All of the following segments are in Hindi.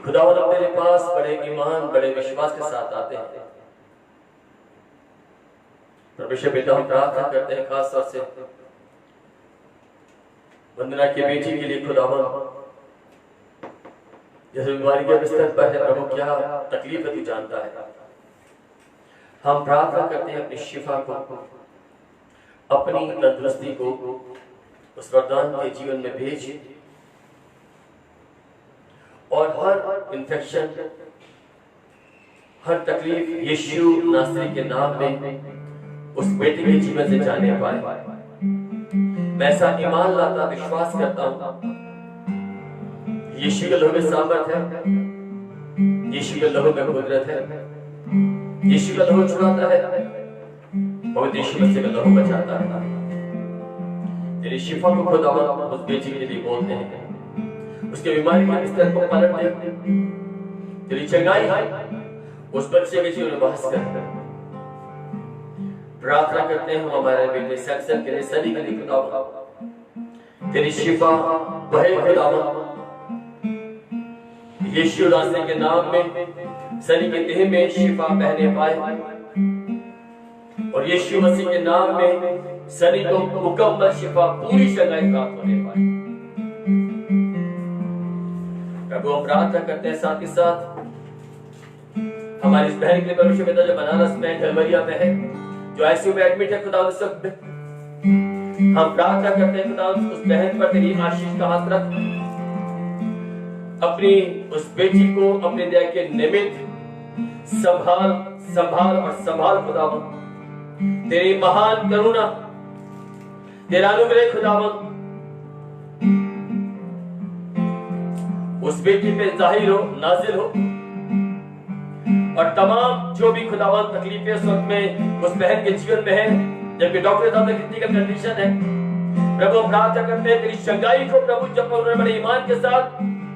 खुदावंद अब तेरे पास बड़े ईमान बड़े विश्वास के साथ आते हैं। परमेश्वर पिता हम प्रार्थना करते हैं खास तौर से वंदना की बेटी के लिए खुदावंद, जैसे बीमारी के बिस्तर पर है प्रभु, क्या तकलीफ है तू जानता है। हम प्रार्थना करते हैं अपनी शिफा को, अपनी तंदुरुस्ती को उस वरदान के जीवन में भेज, और हर इन्फेक्शन हर तकलीफ यीशु नासरी के नाम में उस बेटे के जीवन से जाने पाए। मैं ऐसा ईमान लाता विश्वास करता हूं, यीशु के लहू में सामर्थ है, यीशु के लहू में कुदरत है, यीशु का लहू छुड़ाता है, पवित्र यीशु मसीह का लहू बचाता है। तेरी शिफा को खुदावंद उस बेटी के लिए बोलते हैं, उसके बीमारी के बिस्तर को पलट दे, तेरी चंगाई उस बच्चे के जीवन में बहस कर। प्रार्थना करते हैं हम हमारे बेटे सैमसन के लिए, सनी के लिए खुदावंद तेरी शिफा बहे खुदावंद, यीशु नासरी के नाम में सनी के देह में शिफा बहने पाए, और यीशु मसीह के नाम में सनी को मुकम्मल शिफा पूरी चंगाई प्राप्त होने पाए। प्रभु हम प्रार्थना करते हैं साथ ही साथ हमारी इस बहन के लिए परमेश्वर पिता जो बनारस में ढलवरिया में है, जो आईसीयू में एडमिट है खुदा, सब हम प्रार्थना करते हैं खुदा उस बहन पर तेरी आशीष का हाथ रख, अपनी उस बेटी को अपने दया के निमित्त संभाल संभाल और संभाल खुदावंद। तेरी महान करुणा तेरा अनुग्रह खुदावंद उस बेटी पे जाहिर हो, नाजिल हो, और तमाम जो भी खुदावंद तकलीफें उस वक्त में उस बहन के जीवन में है, जबकि डॉक्टर साहब ने क्रिटिकल कंडीशन है, प्रभु हम प्रार्थना करते हैं तेरी चंगाई को प्रभु, जब उन्होंने बड़े ईमान के साथ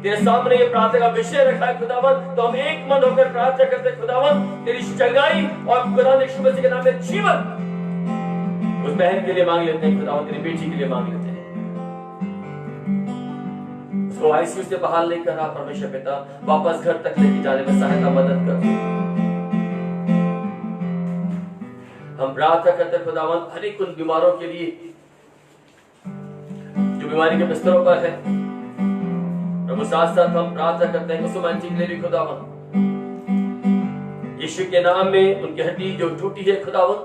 तेरे सामने ये प्रार्थना का विषय रखा है खुदावंद, तो हम एक मन होकर प्रार्थना करते हैं खुदावंद तेरी चंगाई और खुदा यीशु मसीह के नाम में जीवन उस बहन के लिए मांग लेते हैं खुदावंद, तेरी बेटी के लिए मांग लेते हैं। उसको आईसीयू से बाहर लेकर आ परमेश्वर पिता, वापस घर तक लेके जाने में सहायता मदद कर। हम प्रार्थना करते हैं खुदावंद हर एक उन बीमारों के लिए जो बीमारी के बिस्तरों पर है प्रभु, साथ साथ हम प्रार्थना करते हैं कुसुम आंटी के लिए भी खुदावंद, यीशु के नाम में उनकी हड्डी जो टूटी है खुदावंद,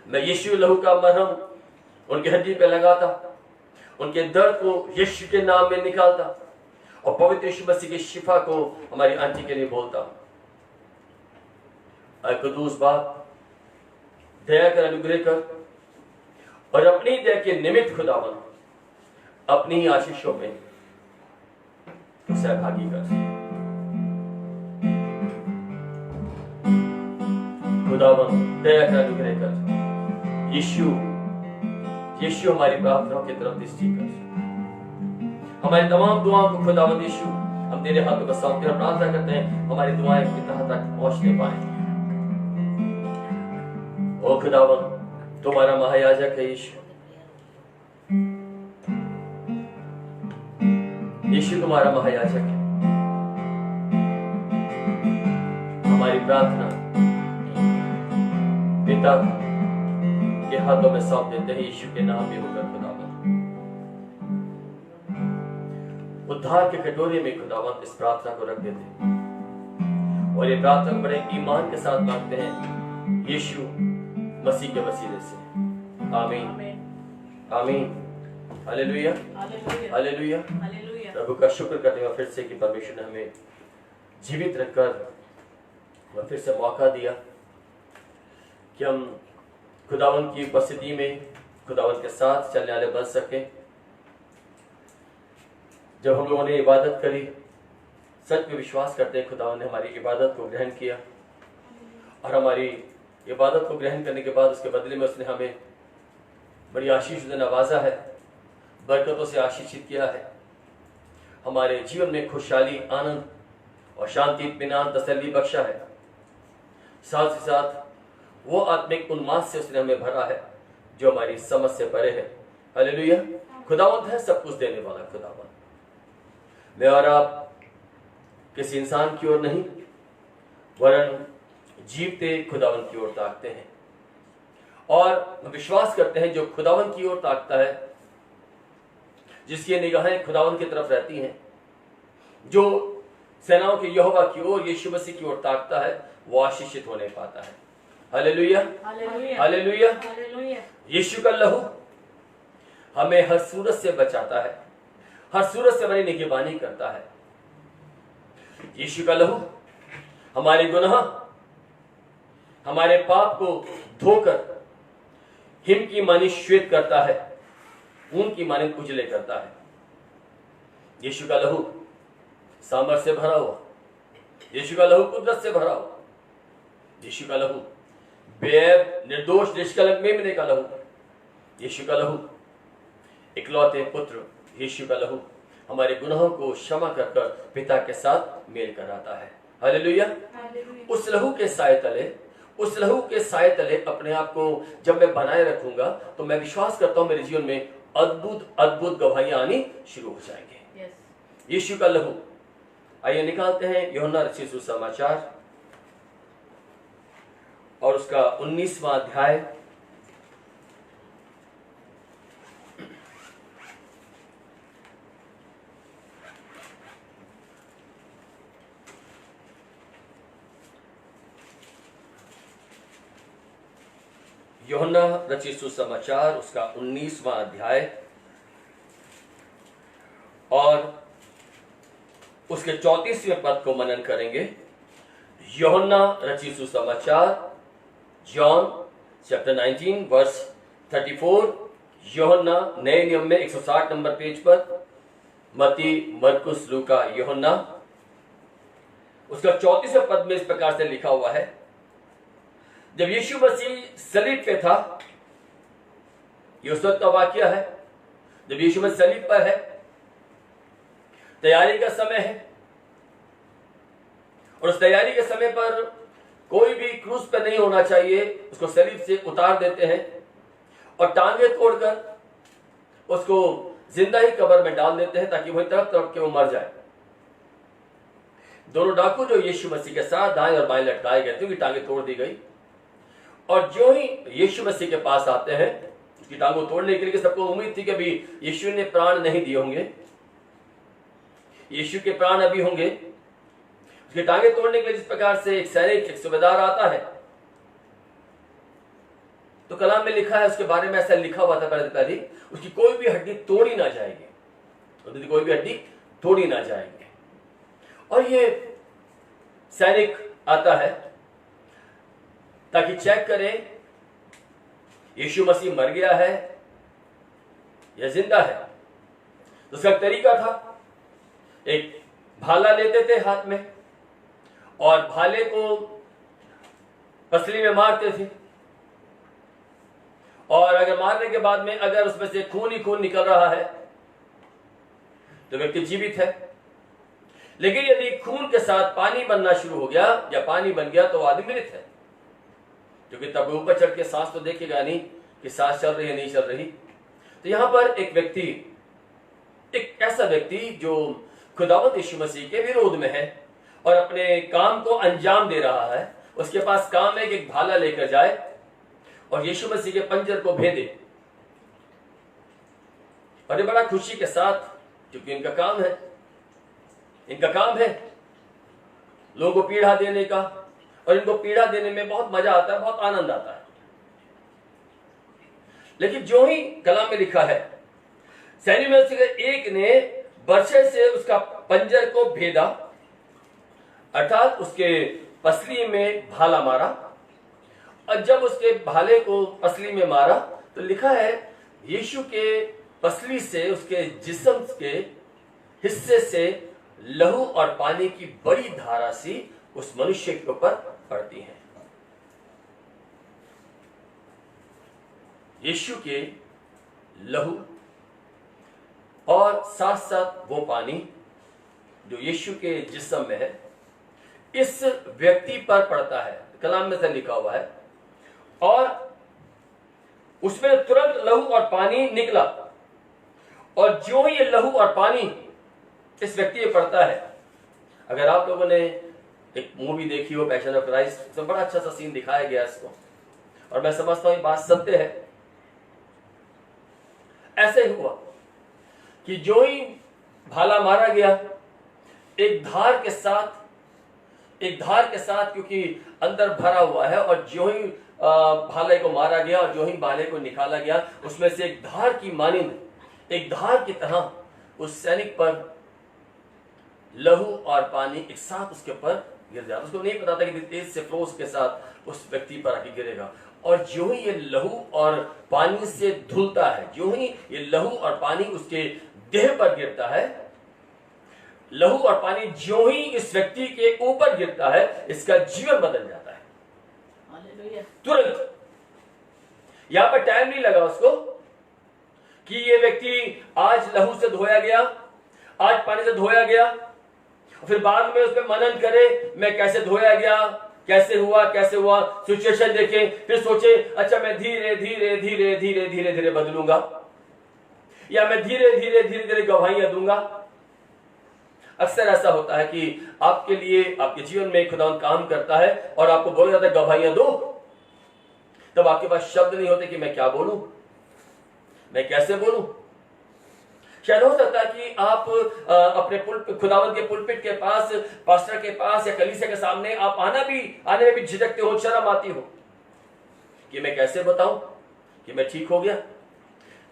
मैं यीशु लहू का मरहम उनकी हड्डी पे लगाता, उनके दर्द को यीशु के नाम में निकालता, और पवित्र यीशु मसीह की शिफा को हमारी आंटी के लिए बोलता। ऐ कुदूस बाप, दया कर, अनुग्रह कर, और अपनी दया के निमित्त खुदावंद अपनी आशीषों में सहभागी कर। खुदावंद दया कर, अनुग्रह कर, यीशु हमारी प्रार्थनाओं की तरफ दृष्टि कर, हमारी तमाम दुआओं को खुदावंद यीशु हम तेरे हाथों का सौंप कर प्रार्थना करते हैं हमारी दुआएं की तह तक पहुंचने पाए। ओ खुदावंद तुम्हारा महायाजक है यीशु तुम्हारा महायाजक है। हमारी प्रार्थना पिता के हाथों में सौंप देते हैं यीशु के नाम में होकर खुदावंद। उद्धार के कटोरे में खुदावंद इस प्रार्थना को रख देते हैं, और ये प्रार्थना बड़े ईमान के साथ मांगते हैं यीशु मसीह के वसीले से। आमीन आमीन, हालेलुया हालेलुया। प्रभु का शुक्र करते हैं फिर से कि परमेश्वर ने हमें जीवित रखकर फिर से मौका दिया कि हम खुदावंद की उपस्थिति में खुदावंद के साथ चलने वाले बन सके। जब हम लोगों ने इबादत करी, सच में विश्वास करते हैं खुदावंद ने हमारी इबादत को ग्रहण किया, और हमारी इबादत को ग्रहण करने के बाद उसके बदले में उसने हमें बड़ी आशीष से नवाजा है, बरकतों से आशीषित किया है, हमारे जीवन में खुशहाली, आनंद और शांति, इत्मीनान, तसल्ली बख्शा है। साथ ही साथ वो आत्मिक उन्माद से उसने हमें भरा है जो हमारी समझ से परे है। हालेलुया। खुदावंद है सब कुछ देने वाला खुदावंद। मैं और आप किसी इंसान की ओर नहीं, वरन जीवते खुदावन की ओर ताकते हैं। और हम विश्वास करते हैं जो खुदावन की ओर ताकता है, जिसकी निगाहें खुदावन की तरफ रहती हैं, जो सेनाओं के यहोवा की ओर यीशु मसीह की ओर ताकता है, वो आशीषित होने पाता है। Hallelujah, hallelujah. यीशु का लहू हमें हर सूरत से बचाता है, हर सूरत से हमारी निगहबानी करता है। यीशु का लहू हमारे गुनाह, हमारे पाप को धोकर हिम की मानी श्वेत करता है, ऊन की मानी उजले करता है। यीशु का लहू सामर्थ से भरा हुआ, यीशु का लहू कुदरत से भरा हुआ, यीशु का लहू बेऐब निर्दोष निष्कलंक मेमने का लहू, यीशु का लहू इकलौते पुत्र, यीशु का लहू हमारे गुनाहों को क्षमा कर कर पिता के साथ मेल कराता है। हालेलुया। उस लहू के साए तले, उस लहू के साए तले अपने आप को जब मैं बनाए रखूंगा तो मैं विश्वास करता हूं मेरे जीवन में अद्भुत अद्भुत गवाहियां आनी शुरू हो जाएंगे। यीशु का लहू, आइए निकालते हैं यूहन्ना रचित सुसमाचार और उसका 19वां अध्याय। यूहन्ना रचित सुसमाचार उसका 19वां अध्याय और उसके 34वें पद को मनन करेंगे। यूहन्ना रचित सुसमाचार, जॉन चैप्टर 19 वर्स 34। यूहन्ना नए नियम में 160 नंबर पेज पर, मत्ती, मरकुस, लूका, यूहन्ना। उसका 34वें पद में इस प्रकार से लिखा हुआ है, जब यीशु मसीह सलीब पे था, ये उस वक्त का वाकया है जब यीशु मसीह सलीब पर है, तैयारी का समय है, और उस तैयारी के समय पर कोई भी क्रूस पे नहीं होना चाहिए, उसको सलीब से उतार देते हैं और टांगे तोड़कर उसको जिंदा ही कब्र में डाल देते हैं ताकि वही तड़प तड़प के वो मर जाए। दोनों डाकू जो यीशु मसीह के साथ दाएं और बाएं लटकाए गए थे, उनकी टांगे तोड़ दी गई, और जो ही यीशु मसीह के पास आते हैं उसकी टांगों तोड़ने के लिए, सबको उम्मीद थी कि अभी यीशु ने प्राण नहीं दिए होंगे, यीशु के प्राण अभी होंगे, उसकी टांगे तोड़ने के लिए जिस प्रकार से एक सैनिक, एक सूबेदार आता है, तो कलाम में लिखा है उसके बारे में, ऐसा लिखा हुआ था पहले उसकी कोई भी हड्डी तोड़ी ना जाएगी, कोई भी हड्डी तोड़ी ना जाएगी। और ये सैनिक आता है ताकि चेक करे यीशु मसीह मर गया है या जिंदा है। तो उसका तरीका था, एक भाला लेते थे हाथ में और भाले को पसली में मारते थे, और अगर मारने के बाद में अगर उसमें से खून ही खून निकल रहा है तो व्यक्ति जीवित है, लेकिन यदि खून के साथ पानी बनना शुरू हो गया या पानी बन गया तो आदमी मृत है, क्योंकि तब ऊपर चढ़ के सांस तो देखेगा नहीं कि सांस चल रही है नहीं चल रही। तो यहां पर एक व्यक्ति, एक ऐसा व्यक्ति जो खुदावंद यीशु मसीह के विरोध में है और अपने काम को अंजाम दे रहा है, उसके पास काम है कि एक भाला लेकर जाए और यीशु मसीह के पंजर को भेदे, और ये बड़ा खुशी के साथ, क्योंकि इनका काम है, इनका काम है लोगों को पीड़ा देने का, और इनको पीड़ा देने में बहुत मजा आता है, बहुत आनंद आता है। लेकिन जो ही कलाम में लिखा है, सैनिक में से एक ने बर्छे से उसका पंजर को भेदा, अर्थात उसके पसली में भाला मारा, और जब उसके भाले को पसली में मारा तो लिखा है यीशु के पसली से, उसके जिस्म के हिस्से से लहू और पानी की बड़ी धारा सी उस मनुष्य के ऊपर पड़ती है। यीशु के लहू और साथ साथ वो पानी जो यीशु के जिस्म में है, इस व्यक्ति पर पड़ता है। कलाम में से लिखा हुआ है, और उसमें तुरंत लहू और पानी निकला, और जो ही ये लहू और पानी इस व्यक्ति पे पड़ता है, अगर आप लोगों ने एक मूवी देखी हो पैशन ऑफ क्राइस्ट, तो बड़ा अच्छा सा सीन दिखाया गया इसको, और मैं समझता हूं ये बात सत्य है। ऐसे हुआ कि जो ही भाला मारा गया, एक धार के साथ क्योंकि अंदर भरा हुआ है, और जो ही भाले को मारा गया और जो ही भाले को निकाला गया, उसमें से एक धार की मानिंद, एक धार की तरह उस सैनिक पर लहू और पानी एक साथ उसके ऊपर गिर जाता। उसको नहीं पता था कि तेज से फ्लोस के साथ उस व्यक्ति पर आके गिरेगा। और जो ही ये लहू और पानी से धुलता है, जो ही ये लहू और पानी उसके देह पर गिरता है, लहू और पानी जो ही इस व्यक्ति के ऊपर गिरता है, इसका जीवन बदल जाता है तुरंत। यहां पर टाइम नहीं लगा उसको कि ये व्यक्ति आज लहू से धोया गया, आज पानी से धोया गया, फिर बाद में उस पर मनन करे मैं कैसे धोया गया, कैसे हुआ, सिचुएशन देखे, फिर सोचे अच्छा मैं धीरे धीरे धीरे धीरे धीरे धीरे बदलूंगा, या मैं धीरे धीरे धीरे धीरे गवाहियां दूंगा। अक्सर ऐसा होता है कि आपके लिए, आपके जीवन में खुदा काम करता है और आपको बोला जाता है गवाहियां दो, तब आपके पास शब्द नहीं होते कि मैं क्या बोलूं, मैं कैसे बोलूं। शायद हो सकता है कि आप अपने खुदावंत के पुलपिट के पास, पास्टर के पास या कलीसिया के सामने आप आने में भी झिझकते हो, शर्म आती हो कि मैं कैसे बताऊं कि मैं ठीक हो गया।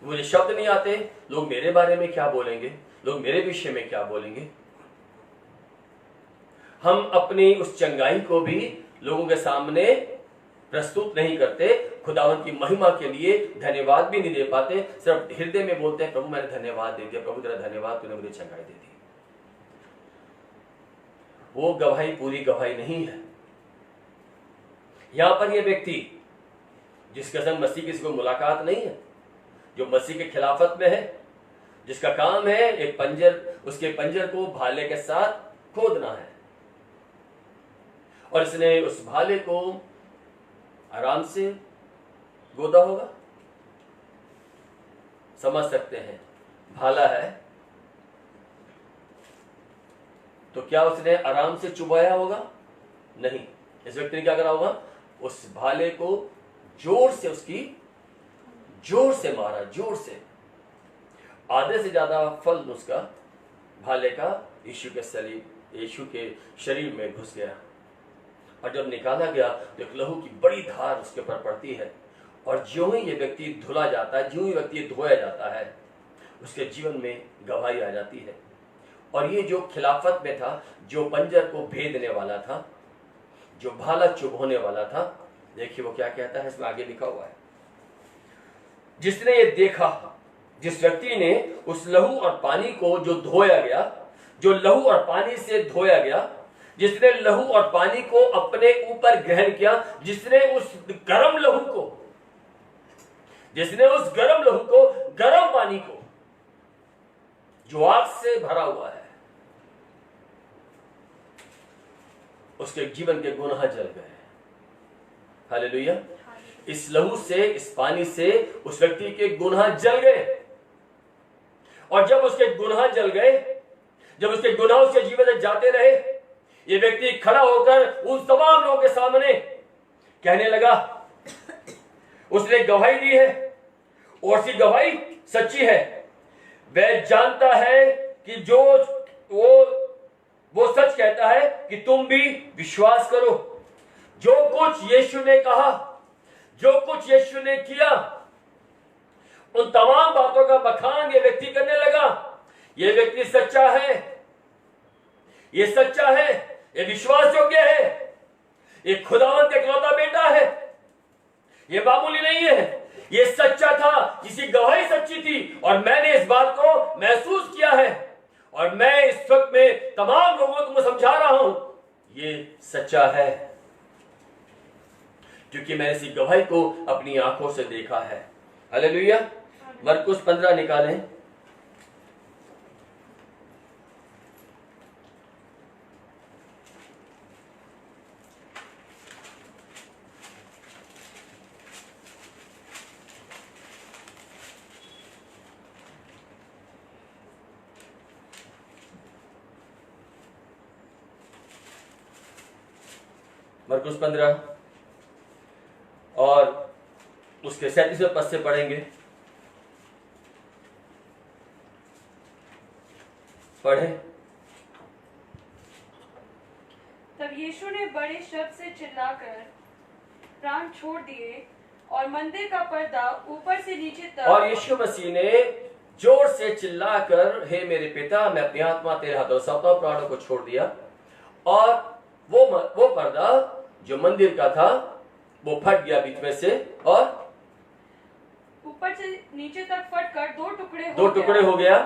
मुझे शब्द नहीं आते, लोग मेरे बारे में क्या बोलेंगे, लोग मेरे विषय में क्या बोलेंगे। हम अपनी उस चंगाई को भी लोगों के सामने प्रस्तुत नहीं करते, खुदावंत की महिमा के लिए धन्यवाद भी नहीं दे पाते, सिर्फ हृदय में बोलते हैं प्रभु मैंने धन्यवाद दे दिया, प्रभु तेरा धन्यवाद, तूने मुझे चंगाई दे दी। वो गवाही पूरी गवाही नहीं है। यहां पर ये व्यक्ति जिसके संग मसीह की कोई मुलाकात नहीं है, जो मसीह के खिलाफत में है, जिसका काम है एक पंजर, उसके पंजर को भाले के साथ खोदना है, और इसने उस भाले को आराम से गोदा होगा। समझ सकते हैं भाला है तो क्या उसने आराम से चुबाया होगा? नहीं। इस व्यक्ति ने क्या करा होगा? उस भाले को जोर से मारा, जोर से। आधे से ज्यादा फल उसका भाले का यीशु के शरीर में घुस गया, और जब निकाला गया तो एक लहू की बड़ी धार उसके ऊपर पड़ती है, और ज्यों ही ये व्यक्ति धुला जाता है, ज्यों ही व्यक्ति धोया जाता है, उसके जीवन में गवाही आ जाती है। और ये जो खिलाफत में था, जो पंजर को भेदने वाला था, जो भाला चुभोने वाला था, देखिए वो क्या कहता है, इसमें आगे लिखा हुआ है, जिसने ये देखा, जिस व्यक्ति ने उस लहू और पानी को जो धोया गया, जो लहू और पानी से धोया गया, जिसने लहू और पानी को अपने ऊपर ग्रहण किया, जिसने उस गरम लहू को, गरम पानी को जो आग से भरा हुआ है, उसके जीवन के गुनाह जल गए। हालेलुया। इस लहू से, इस पानी से उस व्यक्ति के गुनाह जल गए, और जब उसके गुनाह जल गए, जब उसके गुनाह उसके जीवन से जाते रहे, ये व्यक्ति खड़ा होकर उन तमाम लोगों के सामने कहने लगा, उसने गवाही दी है और उसकी गवाही सच्ची है। वह जानता है कि जो वो सच कहता है कि तुम भी विश्वास करो। जो कुछ यीशु ने कहा, जो कुछ यीशु ने किया, उन तमाम बातों का बखान ये व्यक्ति करने लगा। ये व्यक्ति सच्चा है, ये सच्चा है, ये विश्वास योग्य है, ये खुदावंत का इकलौता बेटा है, ये मामूली नहीं है, ये सच्चा था, इसकी गवाही सच्ची थी, और मैंने इस बात को महसूस किया है, और मैं इस वक्त में तमाम लोगों को समझा रहा हूं, ये सच्चा है, क्योंकि मैंने इसी गवाही को अपनी आंखों से देखा है। हालेलुया। मरकुस 15 निकालें। मरकुस 15 और उसके 37वें पद से पढ़ेंगे। पढ़े। तब यीशु ने बड़े शब्द से चिल्लाकर प्राण छोड़ दिए और मंदिर का पर्दा ऊपर से नीचे तक, और यीशु मसीह ने जोर से चिल्लाकर, हे मेरे पिता, मैं अपनी आत्मा तेरे हाथों सौंपता हूं, प्राणों को छोड़ दिया। और वो पर्दा जो मंदिर का था वो फट गया बीच में से और ऊपर से नीचे तक फटकर दो टुकड़े हो गया।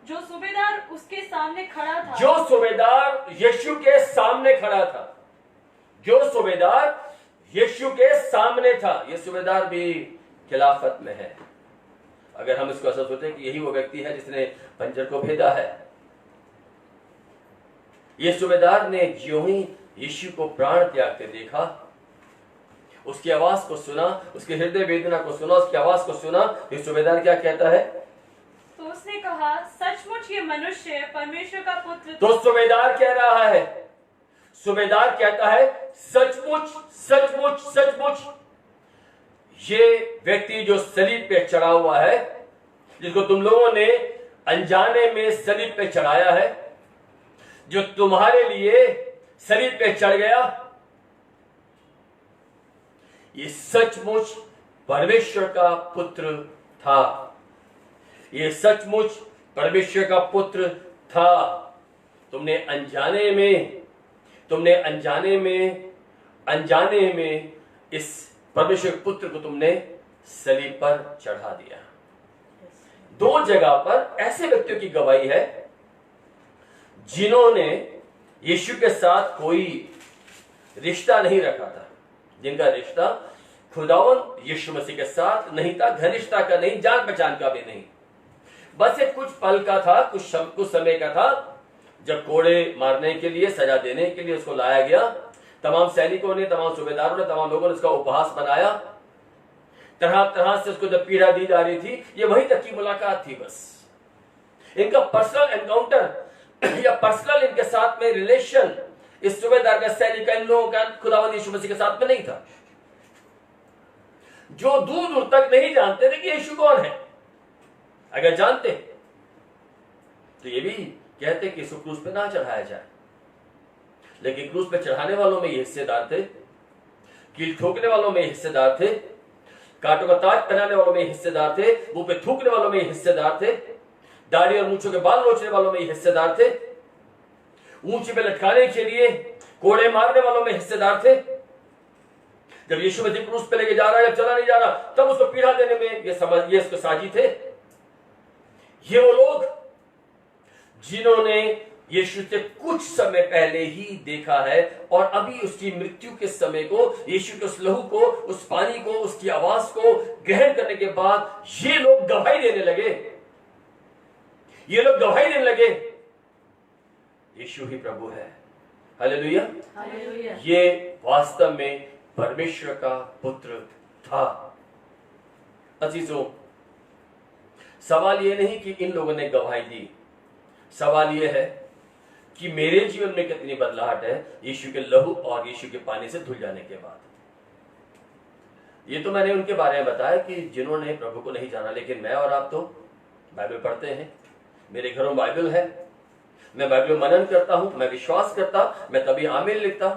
जो सूबेदार उसके सामने खड़ा था, जो सूबेदार यीशु के सामने खड़ा था, जो सूबेदार यीशु के सामने था, ये सूबेदार भी खिलाफत में है। अगर हम इसको ऐसा सोचें कि यही वो व्यक्ति है जिसने पंजर को भेदा है। ये सूबेदार ने ज्यों ही यीशु को प्राण त्याग के देखा, उसकी आवाज को सुना, उसके हृदय वेदना को सुना, उसकी आवाज को सुना, ये सूबेदार क्या कहता है? तो उसने कहा, सचमुच ये मनुष्य परमेश्वर का पुत्र। तो सूबेदार कह रहा है, सूबेदार कहता है, सचमुच सचमुच सचमुच ये व्यक्ति जो सलीब पे चढ़ा हुआ है, जिसको तुम लोगों ने अनजाने में सलीब पे चढ़ाया है, जो तुम्हारे लिए सलीब पे चढ़ गया, ये सचमुच परमेश्वर का पुत्र था। ये सचमुच परमेश्वर का पुत्र था। तुमने अनजाने में इस परमेश्वर पुत्र को तुमने सलीब पर चढ़ा दिया। दो जगह पर ऐसे व्यक्तियों की गवाही है जिन्होंने यीशु के साथ कोई रिश्ता नहीं रखा था, जिनका रिश्ता खुदावंद यीशु मसीह के साथ नहीं था, घनिष्ठता का नहीं, जान पहचान का भी नहीं। बस एक कुछ पल का था, कुछ समय का था, जब कोड़े मारने के लिए, सजा देने के लिए उसको लाया गया। तमाम सैनिकों ने, तमाम सूबेदारों ने, तमाम लोगों ने उसका उपहास बनाया। तरह तरह से उसको जब पीड़ा दी जा रही थी, ये वहीं तक की मुलाकात थी। बस इनका पर्सनल एनकाउंटर या पर्सनल इनके साथ में रिलेशन इस सूबेदार का, सैनिक का, इन लोगों का खुदावंद यीशु मसीह के साथ में नहीं था, जो दूर दूर तक नहीं जानते थे कि यीशु कौन है। अगर जानते तो ये भी कहते कि इसको क्रूस पे ना चढ़ाया जाए, लेकिन क्रूस पे चढ़ाने वालों में ये हिस्सेदार थे, कील ठोकने वालों में हिस्सेदार थे, कांटों का ताज पहनाने वालों में हिस्सेदार थे, मुंह पे थूकने वालों में हिस्सेदार थे, दाढ़ी और मूंछों के बाल नोचने वालों में हिस्सेदार थे, ऊंचे पे लटकाने के लिए कोड़े मारने वालों में हिस्सेदार थे। जब यीशु मसीह क्रूस पे लेके जा रहा है, जब चला नहीं जा रहा, तब उसको पीड़ा देने में ये इसको साजी थे। ये वो लोग जिन्होंने यीशु से कुछ समय पहले ही देखा है और अभी उसकी मृत्यु के समय को, यीशु के उस लहू को, उस पानी को, उसकी आवाज को ग्रहण करने के बाद ये लोग गवाही देने लगे। ये लोग गवाही देने लगे, यीशु ही प्रभु है। Hallelujah, hallelujah. ये वास्तव में परमेश्वर का पुत्र था। अजीजों, सवाल ये नहीं कि इन लोगों ने गवाही दी, सवाल ये है कि मेरे जीवन में कितनी बदलाहट है यीशु के लहू और यीशु के पानी से धुल जाने के बाद। ये तो मैंने उनके बारे में बताया कि जिन्होंने प्रभु को नहीं जाना, लेकिन मैं और आप तो बाइबल पढ़ते हैं, मेरे घरों में बाइबल है, मैं बाइबल मनन करता हूं, मैं विश्वास करता, मैं तभी आमीन लिखता,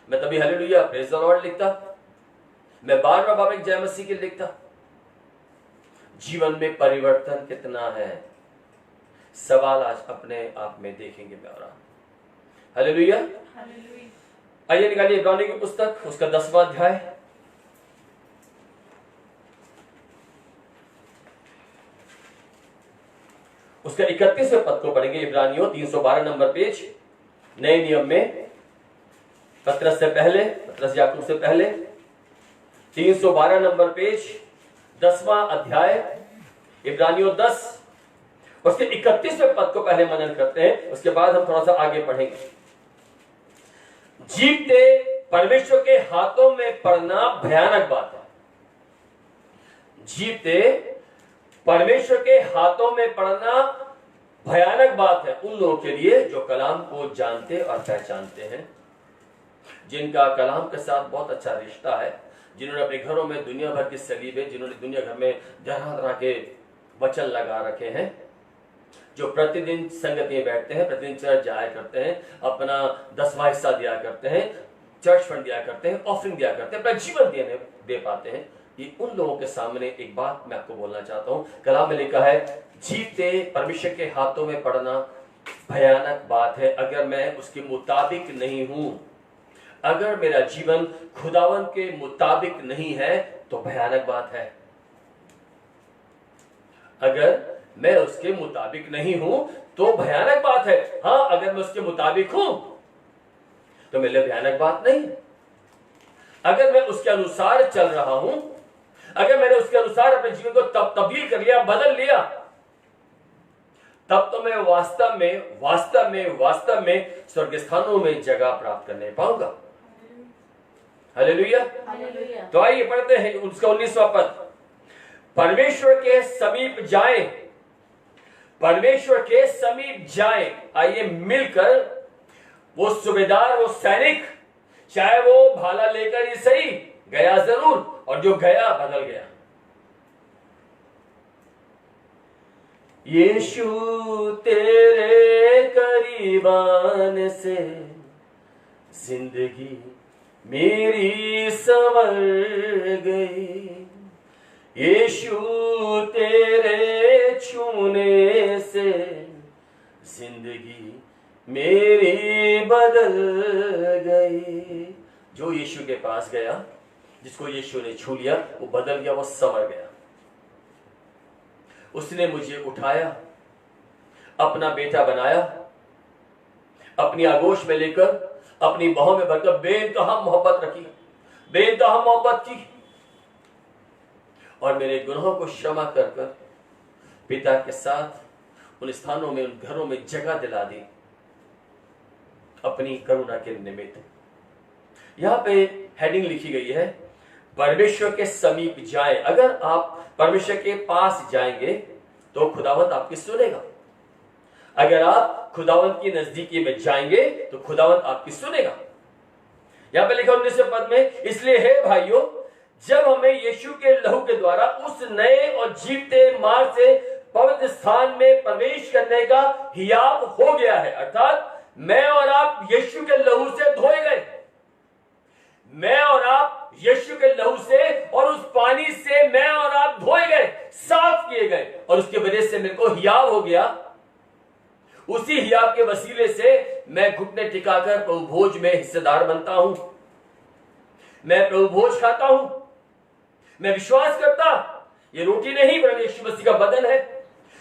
मैं तभी हालेलुया प्रेज द लॉर्ड लिखता, मैं बार बार बाबा जय मसीह के लिखता। जीवन में परिवर्तन कितना है, सवाल आज अपने आप में देखेंगे मैं और आप। Hallelujah, hallelujah. आइए निकालिए इब्रानियों की पुस्तक, उसका 10वां अध्याय, उसका 31वें पद को पढ़ेंगे। इब्रानियों 312 नंबर पेज, नए नियम में, पतरस से पहले, पतरस याकूब से पहले, 312 नंबर पेज, 10वां अध्याय, इब्रानियों 10, उसके 31वें पद को पहले मनन करते हैं, उसके बाद हम थोड़ा सा आगे पढ़ेंगे। जीवते परमेश्वर के हाथों में पड़ना भयानक बात है। जीवते परमेश्वर के हाथों में पड़ना भयानक बात है उन लोगों के लिए जो कलाम को जानते और पहचानते हैं। जिनका कलाम के साथ बहुत अच्छा रिश्ता है, जिन्होंने अपने घरों में दुनिया भर की सलीबें, जिन्होंने दुनिया भर में तरह तरह के वचन लगा रखे हैं, जो प्रतिदिन संगति में बैठते हैं, प्रतिदिन चर्च जाया करते हैं, अपना 10वां हिस्सा दिया करते हैं, चर्च फंड दिया करते हैं, ऑफरिंग दिया करते हैं, अपना जीवन दे पाते हैं। ये उन लोगों के सामने एक बात मैं आपको बोलना चाहता हूं। कलाम में लिखा है, जीते परमेश्वर के हाथों में पड़ना भयानक बात है अगर मैं उसके मुताबिक नहीं हूं। अगर मेरा जीवन खुदावन के मुताबिक नहीं है तो भयानक बात है। अगर मैं उसके मुताबिक नहीं हूं तो भयानक बात है। हाँ, अगर मैं उसके मुताबिक हूं तो मेरे लिए भयानक बात नहीं। अगर मैं उसके अनुसार चल रहा हूं, अगर मैंने उसके अनुसार अपने जीवन को तब्दील कर लिया, बदल लिया, तब तो मैं वास्तव में स्वर्ग स्थानों में जगह प्राप्त करने पाऊंगा। हालेलुया। तो आइए पढ़ते हैं उसका 19वां पद। परमेश्वर के समीप जाएं, परमेश्वर के समीप जाएं। आइए मिलकर, वो सूबेदार, वो सैनिक, चाहे वो भाला लेकर ही सही, गया जरूर, और जो गया बदल गया। यीशु तेरे करीबान से जिंदगी मेरी संवर गई। यीशु तेरे छूने से जिंदगी मेरी बदल गई। जो यीशु के पास गया, जिसको यीशु ने छू लिया, वो बदल गया, वो संवर गया। उसने मुझे उठाया, अपना बेटा बनाया, अपनी आगोश में लेकर, अपनी बाहों में भरकर बेइंतहा मोहब्बत रखी, बेइंतहा मोहब्बत की, और मेरे गुनाहों को क्षमा कर कर पिता के साथ उन स्थानों में, उन घरों में जगह दिला दी अपनी करुणा के निमित्त। यहां पे हेडिंग लिखी गई है, परमेश्वर के समीप जाएं। अगर आप परमेश्वर के पास जाएंगे तो खुदावंत आपकी सुनेगा। अगर आप खुदावंत की नजदीकी में जाएंगे तो खुदावंत आपकी सुनेगा। यहां पे लिखा 19वें पद में, इसलिए हे भाइयों, जब हमें यीशु के लहू के द्वारा उस नए और जीवते मार्ग से पवित्र स्थान में प्रवेश करने का हियाव हो गया है, अर्थात मैं और आप यीशु के लहू से धोए गए, मैं और आप यीशु के लहू से और उस पानी से मैं और आप धोए गए, साफ किए गए, और उसकी वजह से मेरे को हियाव हो गया। उसी हियाव के वसीले से मैं घुटने टिकाकर प्रभु भोज में हिस्सेदार बनता हूं। मैं प्रभु भोज खाता हूं। मैं विश्वास करता ये रोटी नहीं वरन यीशु मसीह का बदन है।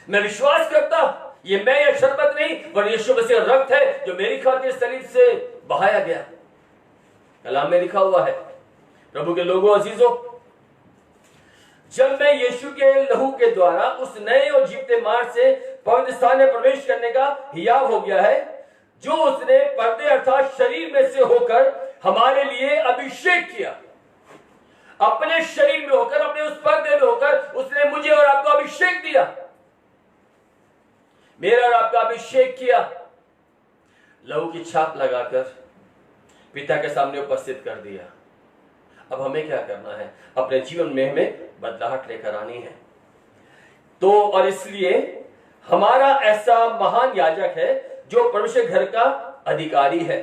मैं विश्वास करता ये मैं या शरबत नहीं वरन यीशु मसीह का रक्त है जो मेरी खातिर शरीर से बहाया गया। कलाम में लिखा हुआ है, प्रभु के लोगों अजीजों, जब मैं यीशु के लहू के द्वारा उस नए और जीवते मार्ग से पवित्र स्थान में प्रवेश करने का हियाव हो गया है, जो उसने पर्दे अर्थात शरीर में से होकर हमारे लिए अभिषेक किया, अपने शरीर में होकर, अपने उस पर्दे में होकर उसने मुझे और आपको अभिषेक दिया, मेरा और आपका अभिषेक किया, लहू की छाप लगाकर पिता के सामने उपस्थित कर दिया। अब हमें क्या करना है? अपने जीवन में हमें बदलाहट लेकर आनी है। तो और इसलिए हमारा ऐसा महान याजक है जो परमेश्वर घर का अधिकारी है,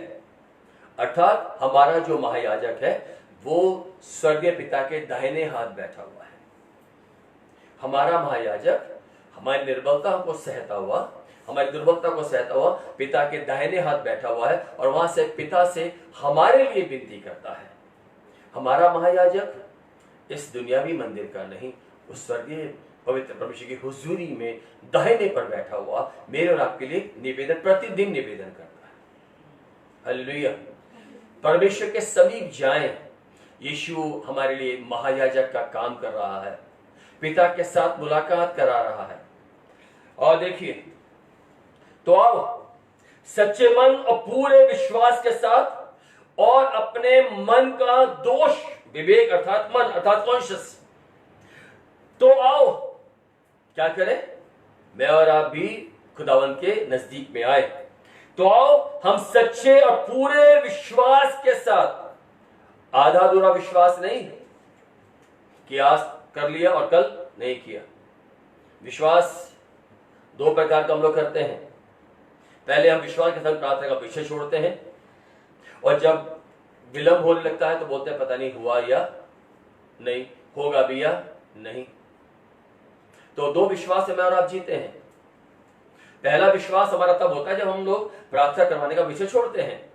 अर्थात हमारा जो महायाजक है वो स्वर्गीय पिता के दाहिने हाथ बैठा हुआ है। हमारा महायाजक हमारी निर्बलता को सहता हुआ, हमारी दुर्बलता को सहता हुआ पिता के दाहिने हाथ बैठा हुआ है, और वहां से पिता से हमारे लिए विनती करता है। हमारा महायाजक इस दुनियावी मंदिर का नहीं, उस स्वर्गीय पवित्र परमेश्वर की हुजूरी में दाहिने पर बैठा हुआ मेरे और आपके लिए निवेदन, प्रतिदिन निवेदन करता है। हालेलुया। परमेश्वर के समीप जाएं। यीशु हमारे लिए महायाजक का काम कर रहा है, पिता के साथ मुलाकात करा रहा है। और देखिए, तो आओ सच्चे मन और पूरे विश्वास के साथ और अपने मन का दोष विवेक अर्थात मन अर्थात कॉन्शियस, तो आओ क्या करें? मैं और आप भी खुदावंत के नजदीक में आए। तो आओ हम सच्चे और पूरे विश्वास के साथ, आधा अधूरा विश्वास नहीं कि आज कर लिया और कल नहीं किया। विश्वास दो प्रकार का हम लोग करते हैं। पहले हम विश्वास के साथ प्रार्थना का पीछे छोड़ते हैं, और जब विलंब होने लगता है तो बोलते हैं पता नहीं हुआ या नहीं, होगा भी या नहीं। तो दो विश्वास से मैं और आप जीते हैं। पहला विश्वास हमारा तब होता है जब हम लोग प्रार्थना करवाने का विषय छोड़ते हैं,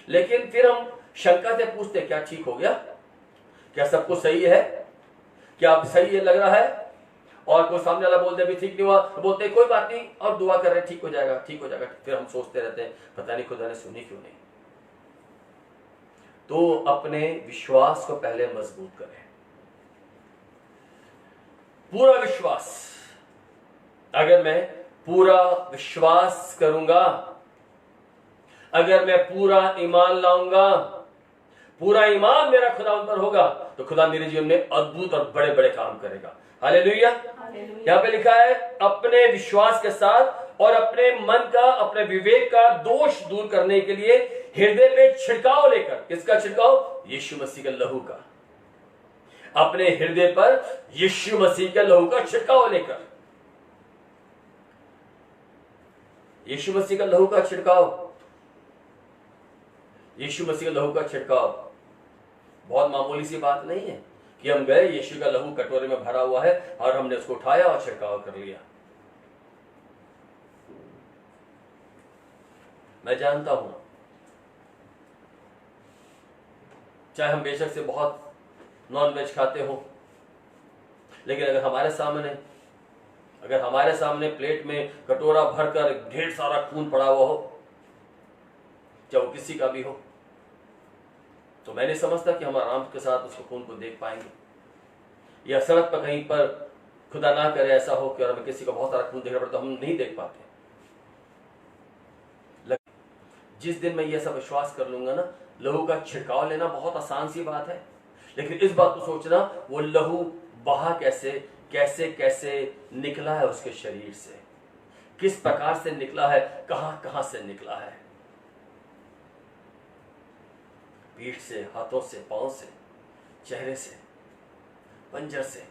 लेकिन फिर हम शंका से पूछते हैं क्या ठीक हो गया, क्या सब कुछ सही है, क्या सही लग रहा है, और कोई सामने वाला बोलते भी ठीक नहीं हुआ तो बोलते कोई बात नहीं और दुआ कर रहे हैं ठीक हो जाएगा ठीक हो जाएगा। फिर हम सोचते रहते हैं पता नहीं खुदा ने सुनी क्यों नहीं। तो अपने विश्वास को पहले मजबूत करें। पूरा विश्वास, अगर मैं पूरा विश्वास करूंगा, अगर मैं पूरा ईमान लाऊंगा, पूरा ईमान मेरा खुदा उन पर होगा, तो खुदा मेरे जीवन में अद्भुत और बड़े बड़े काम करेगा। हालेलुया। यहां पे लिखा है अपने विश्वास के साथ और अपने मन का, अपने विवेक का दोष दूर करने के लिए हृदय पे छिड़काव लेकर। किसका छिड़काव? यीशु मसीह के लहू का। अपने हृदय पर यीशु मसीह के लहू का छिड़काव लेकर। यीशु मसीह का लहू का छिड़काव, यीशु मसीह का लहू का छिड़काव बहुत मामूली सी बात नहीं है कि हम गए, यीशु का लहू कटोरे में भरा हुआ है और हमने उसको उठाया और छिड़काव कर लिया। मैं जानता हूं चाहे हम बेशक से बहुत नॉन वेज खाते हो, लेकिन अगर हमारे सामने प्लेट में कटोरा भरकर ढेर सारा खून पड़ा हुआ हो, चाहे वो किसी का भी हो, तो मैं नहीं समझता कि हम आराम के साथ उस खून को देख पाएंगे। या सड़क पर कहीं पर खुदा ना करे ऐसा हो कि और हमें किसी को बहुत सारा खून देखना पड़ता, हम नहीं देख पाते। जिस दिन मैं ये सब विश्वास कर लूंगा ना, लहू का छिड़काव लेना बहुत आसान सी बात है, लेकिन इस बात को सोचना वो लहू बहा कैसे कैसे कैसे निकला है उसके शरीर से, किस प्रकार से निकला है, कहां कहां से निकला है, पीठ से, हाथों से, पांव से, चेहरे से, पंजर से,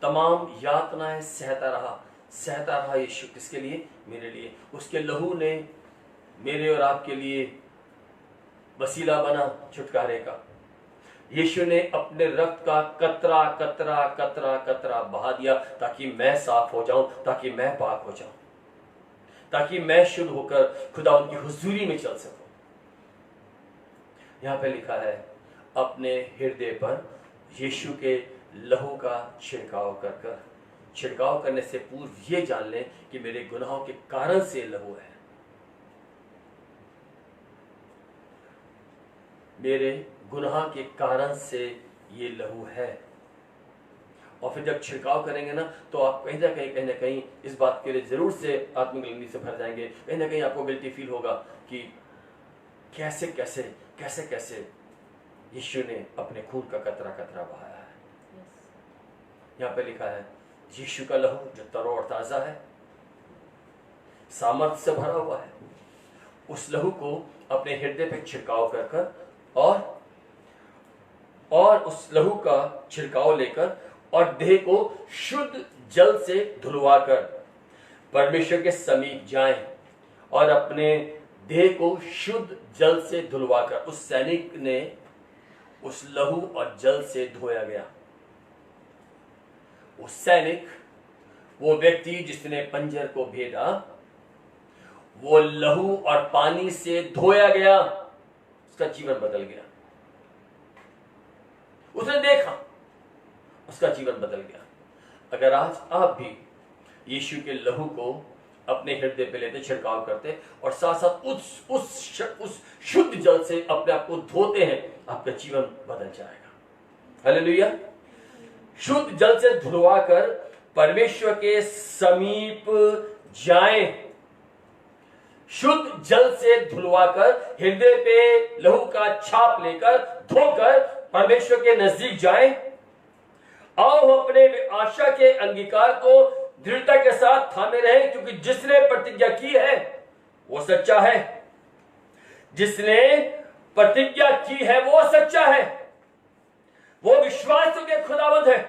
तमाम यातनाएं सहता रहा यीशु। किसके लिए? मेरे लिए। उसके लहू ने मेरे और आपके लिए वसीला बना छुटकारे का। यीशु ने अपने रक्त का कतरा कतरा कतरा कतरा बहा दिया ताकि मैं साफ हो जाऊं, ताकि मैं पाक हो जाऊं, ताकि मैं शुद्ध होकर खुदा उनकी हुजूरी में चल सकूं। यहां पे लिखा है अपने हृदय पर यीशु के लहू का छिड़काव कर। छिड़काव करने से पूर्व ये जान लें कि मेरे गुनाहों के कारण से लहू है, मेरे गुनाह के कारण से ये लहू है। और फिर जब छिड़काव करेंगे ना, तो आप कहीं ना कहीं इस बात के लिए जरूर से आत्मिक गंदगी से भर जाएंगे। कहीं ना कहीं आपको गिल्टी फील होगा कि कैसे कैसे कैसे कैसे यीशु ने अपने खून का कतरा कतरा बहाया है। यहाँ पे लिखा है यीशु का लहू जो तरो और ताजा है, सामर्थ्य से भरा हुआ है, उस लहू को अपने हृदय पे छिड़काव कर और उस लहू का छिड़काव लेकर और देह को शुद्ध जल से धुलवाकर परमेश्वर के समीप जाएं और अपने देह को शुद्ध जल से धुलवाकर। उस सैनिक ने उस लहू और जल से धोया गया। उस सैनिक, वो व्यक्ति जिसने पंजर को भेदा, वो लहू और पानी से धोया गया, उसका जीवन बदल गया। उसने देखा, उसका जीवन बदल गया। अगर आज आप भी यीशु के लहू को अपने हृदय पे लेते, छिड़काव करते और साथ साथ उस शुद्ध जल से अपने आप को धोते हैं, आपका जीवन बदल जाएगा। हालेलुया। शुद्ध जल से धुलवाकर परमेश्वर के समीप जाएं। शुद्ध जल से धुलवाकर हृदय पे लहू का छाप लेकर धोकर परमेश्वर के नजदीक जाएं। आओ अपने आशा के अंगीकार को दृढ़ता के साथ थामे रहें, क्योंकि जिसने प्रतिज्ञा की है वो सच्चा है, जिसने प्रतिज्ञा की है वो सच्चा है, वो विश्वास योग्य खुदावंद है।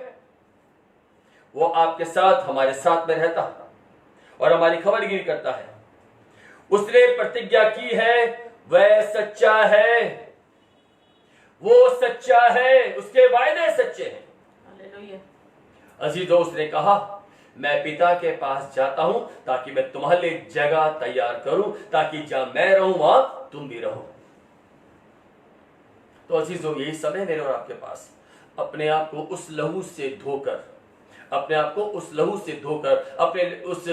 वो आपके साथ, हमारे साथ में रहता और हमारी खबरगिरी करता है। उसने प्रतिज्ञा की है, वह सच्चा है, वो सच्चा है, उसके वायदे सच्चे हैं। हालेलुया। अजीजों, उसने कहा, मैं पिता के पास जाता हूं ताकि मैं तुम्हारे लिए जगह तैयार करूं, ताकि जहां मैं रहूं वहां तुम भी रहो। तो अजीजों, यही समय मेरे और आपके पास अपने आप को उस लहू से धोकर, अपने आप को उस लहू से धोकर, अपने उस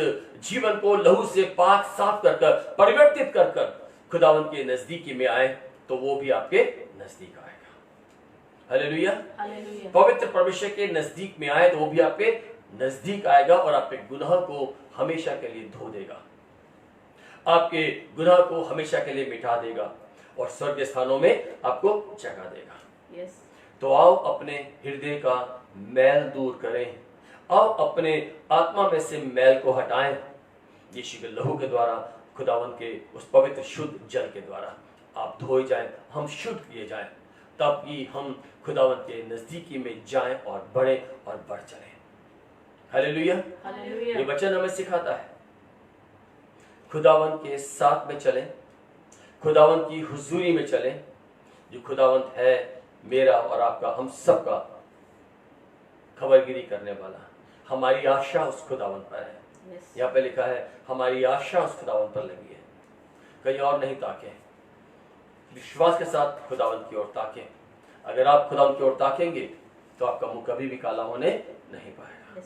जीवन को लहू से पाक साफ कर कर, परिवर्तित कर कर खुदावंद के नजदीकी में आए, तो वो भी आपके नजदीक आएगा। हालेलुया। हालेलुया। पवित्र परमेश्वर के नजदीक में आए तो वो भी आपके नजदीक आएगा और आपके गुनाह को हमेशा के लिए धो देगा, आपके गुनाह को हमेशा के लिए मिटा देगा और स्वर्ग स्थानों में आपको जगह देगा। यस। तो आओ अपने हृदय का मैल दूर करें, आओ अपने आत्मा में से मैल को हटाएं। यीशु के लहू के द्वारा, खुदावंत के उस पवित्र शुद्ध जल के द्वारा आप धोए जाएं, हम शुद्ध किए जाएं, तब ही हम खुदावंत के नजदीकी में जाएं और बढ़े और बढ़ चलें। हालेलुया। हालेलुया। ये वचन हमें सिखाता है खुदावंत के साथ में चलें, खुदावंत की हुजूरी में चलें, जो खुदावंत है मेरा और आपका, हम सबका खबरगिरी करने वाला। हमारी आशा उस खुदावंत पर है। यस। यहाँ पे लिखा है हमारी आशा उस खुदावंत पर लगी है, कहीं और नहीं ताकें, विश्वास के साथ खुदावंत की ओर ताकें। अगर आप खुदावंत की ओर ताकेंगे तो आपका मुंह कभी भी काला होने नहीं पाएगा,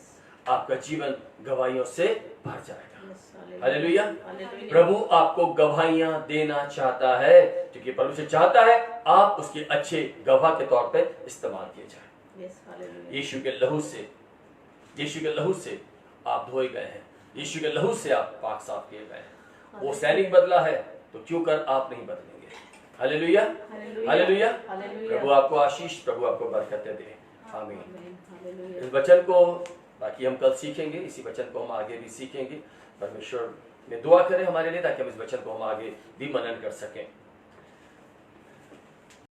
आपका जीवन गवाहियों से भर जाएगा। हालेलुया। प्रभु आपको गवाहियां देना चाहता है, क्योंकि परमेश्वर चाहता है आप उसके अच्छे गवाह के तौर पे इस्तेमाल किए जाए। यीशु के लहू से, यीशु के लहू से आप धोए गए हैं, यीशु के लहू से आप पाक साफ किए गए हैं। वो सैनिक बदला है तो क्यों कर आप नहीं बदलेंगे। हालेलुया। हालेलुया। प्रभु आपको आशीष, प्रभु आपको बरकतें दे। आमीन। इस वचन को बाकी हम कल सीखेंगे, इसी वचन को हम आगे भी सीखेंगे। परमेश्वर में दुआ करें हमारे लिए, ताकि हम इस वचन को हम आगे भी मनन कर सकें।